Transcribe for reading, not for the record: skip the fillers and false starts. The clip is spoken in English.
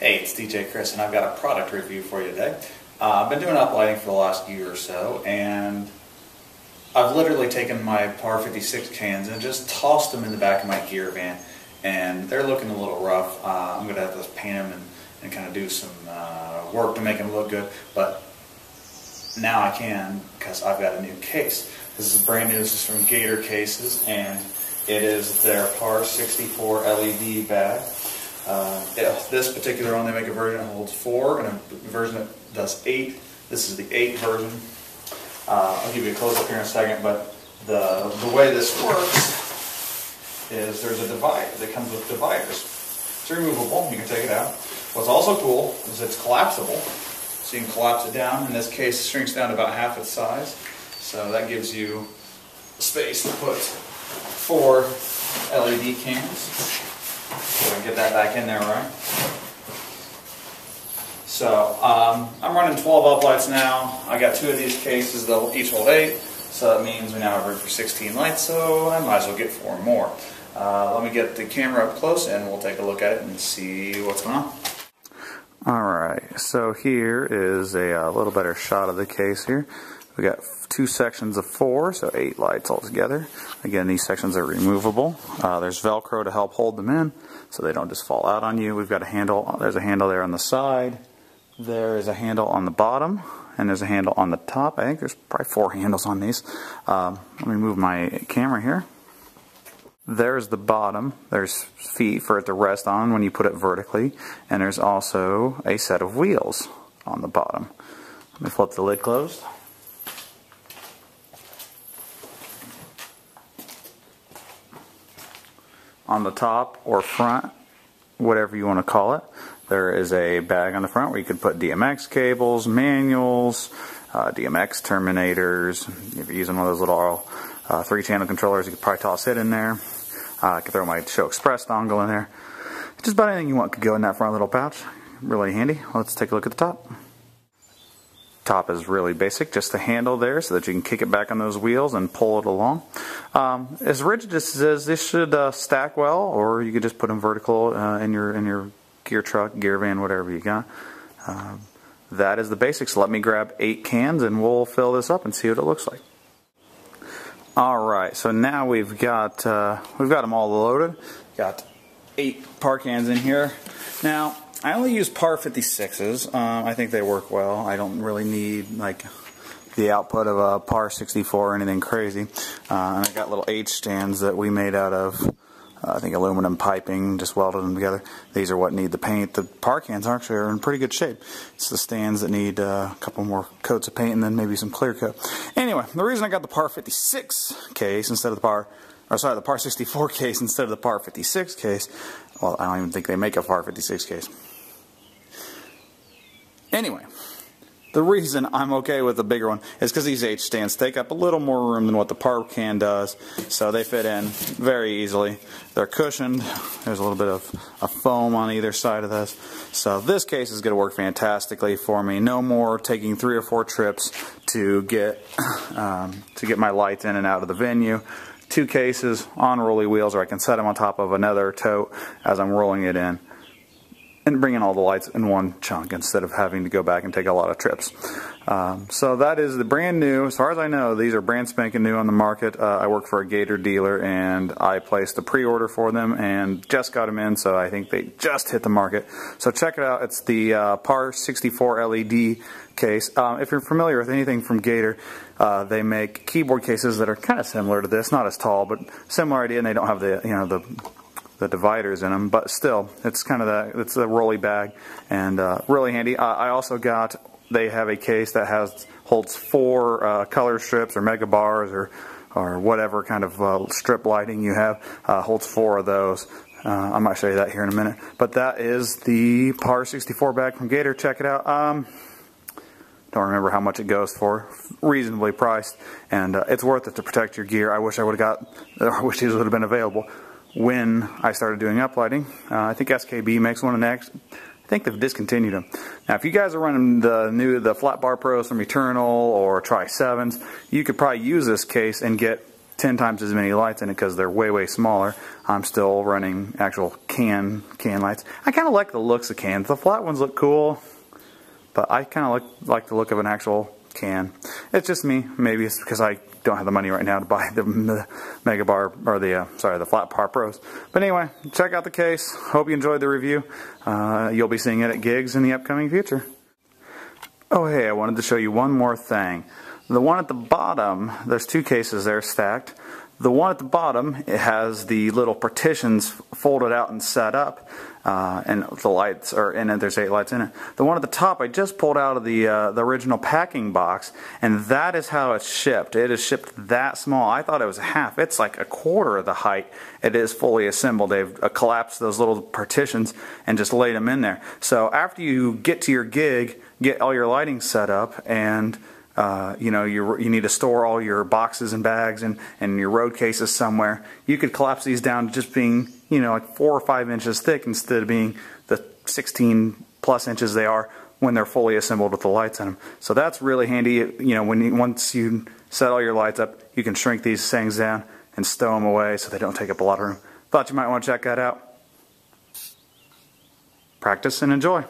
Hey, it's DJ Chris, and I've got a product review for you today. I've been doing uplighting for the last year or so, and I've literally taken my Par 56 cans and just tossed them in the back of my gear van, and they're looking a little rough. I'm going to have to paint them and kind of do some work to make them look good, but now I can because I've got a new case. This is brand new. This is from Gator Cases, and it is their Par 64 LED bag. This particular one, they make a version that holds 4 and a version that does 8. This is the 8 version. I'll give you a close-up here in a second, but the way this works is there's a divider that comes with dividers. It's removable. You can take it out. What's also cool is it's collapsible, so you can collapse it down. In this case, it shrinks down to about half its size, so that gives you space to put 4 LED cans. So I get that back in there, right? So I'm running 12 uplights now. I got 2 of these cases. They'll each hold 8, so that means we now have room for 16 lights. So I might as well get 4 more. Let me get the camera up close, and we'll take a look at it and see what's going on. All right. So here is a little better shot of the case here. We got 2 sections of 4, so 8 lights altogether. Again, these sections are removable. There's Velcro to help hold them in, so they don't just fall out on you. We've got a handle. There's a handle there on the side. There is a handle on the bottom, and there's a handle on the top. I think there's probably 4 handles on these. Let me move my camera here. There's the bottom. There's feet for it to rest on when you put it vertically, and there's also a set of wheels on the bottom. Let me flip the lid closed. On the top or front, whatever you want to call it, there is a bag on the front where you could put DMX cables, manuals, DMX terminators. If you're using one of those little 3-channel controllers, you could probably toss it in there. I could throw my Show Express dongle in there. Just about anything you want could go in that front little pouch. Really handy. Let's take a look at the top. Top is really basic, just the handle there so that you can kick it back on those wheels and pull it along. As rigid as it is, this should stack well, or you could just put them vertical in your gear truck, gear van, whatever you got. That is the basics. Let me grab 8 cans and we'll fill this up and see what it looks like. Alright, so now we've got them all loaded. Got 8 Par cans in here. Now, I only use Par 56s. I think they work well. I don't really need like the output of a Par 64 or anything crazy. And I got little H stands that we made out of, I think, aluminum piping, just welded them together. These are what need the paint. The Par cans actually are in pretty good shape. It's the stands that need a couple more coats of paint and then maybe some clear coat. Anyway, the reason I got the Par 56 case instead of the the Par 64 case instead of the Par 56 case, well, I don't even think they make a Par 56 case. Anyway, the reason I'm okay with the bigger one is because these H stands take up a little more room than what the Par can does, so they fit in very easily. They're cushioned. There's a little bit of foam on either side of this. So this case is going to work fantastically for me. No more taking 3 or 4 trips to get my lights in and out of the venue. 2 cases on rolly wheels, or I can set them on top of another tote as I'm rolling it in, and bring in all the lights in one chunk instead of having to go back and take a lot of trips. So that is the brand new. As far as I know, these are brand spanking new on the market. I work for a Gator dealer, and I placed a pre-order for them and just got them in, so I think they just hit the market. So check it out. It's the Par 64 LED case. If you're familiar with anything from Gator, they make keyboard cases that are kind of similar to this, not as tall, but similar idea, and they don't have the dividers in them, but still, it's kind of it's a rolly bag and really handy. I also got, they have a case that holds 4 color strips or mega bars or whatever kind of strip lighting you have. Holds 4 of those. I might show you that here in a minute. But that is the Par 64 bag from Gator. Check it out. Don't remember how much it goes for. Reasonably priced, and it's worth it to protect your gear. I wish these would have been available when I started doing uplighting. I think SKB makes one next. I think they've discontinued them. Now, if you guys are running the Flat Bar Pros from Eternal or Tri-7s, you could probably use this case and get 10 times as many lights in it because they're way smaller. I'm still running actual can lights. I kind of like the looks of cans. The flat ones look cool, but I kind of like the look of an actual can. It's just me. Maybe it's because I don't have the money right now to buy the Mega Bar or the Flat Par Pros. But anyway, check out the case. Hope you enjoyed the review. You'll be seeing it at gigs in the upcoming future. Oh hey, I wanted to show you one more thing. The one at the bottom, there's two cases there stacked. The one at the bottom, it has the little partitions folded out and set up, and the lights are in it. There's 8 lights in it. The one at the top, I just pulled out of the original packing box, and that is how it's shipped. It is shipped that small. I thought it was a half. It's like a quarter of the height. It is fully assembled. They've collapsed those little partitions and just laid them in there. So after you get to your gig, get all your lighting set up, and you know, you need to store all your boxes and bags and your road cases somewhere. You could collapse these down to just being, you know, like 4 or 5 inches thick instead of being the 16 plus inches they are when they're fully assembled with the lights in them. So that's really handy. You know, once you set all your lights up, you can shrink these things down and stow them away so they don't take up a lot of room. Thought you might want to check that out. Practice and enjoy.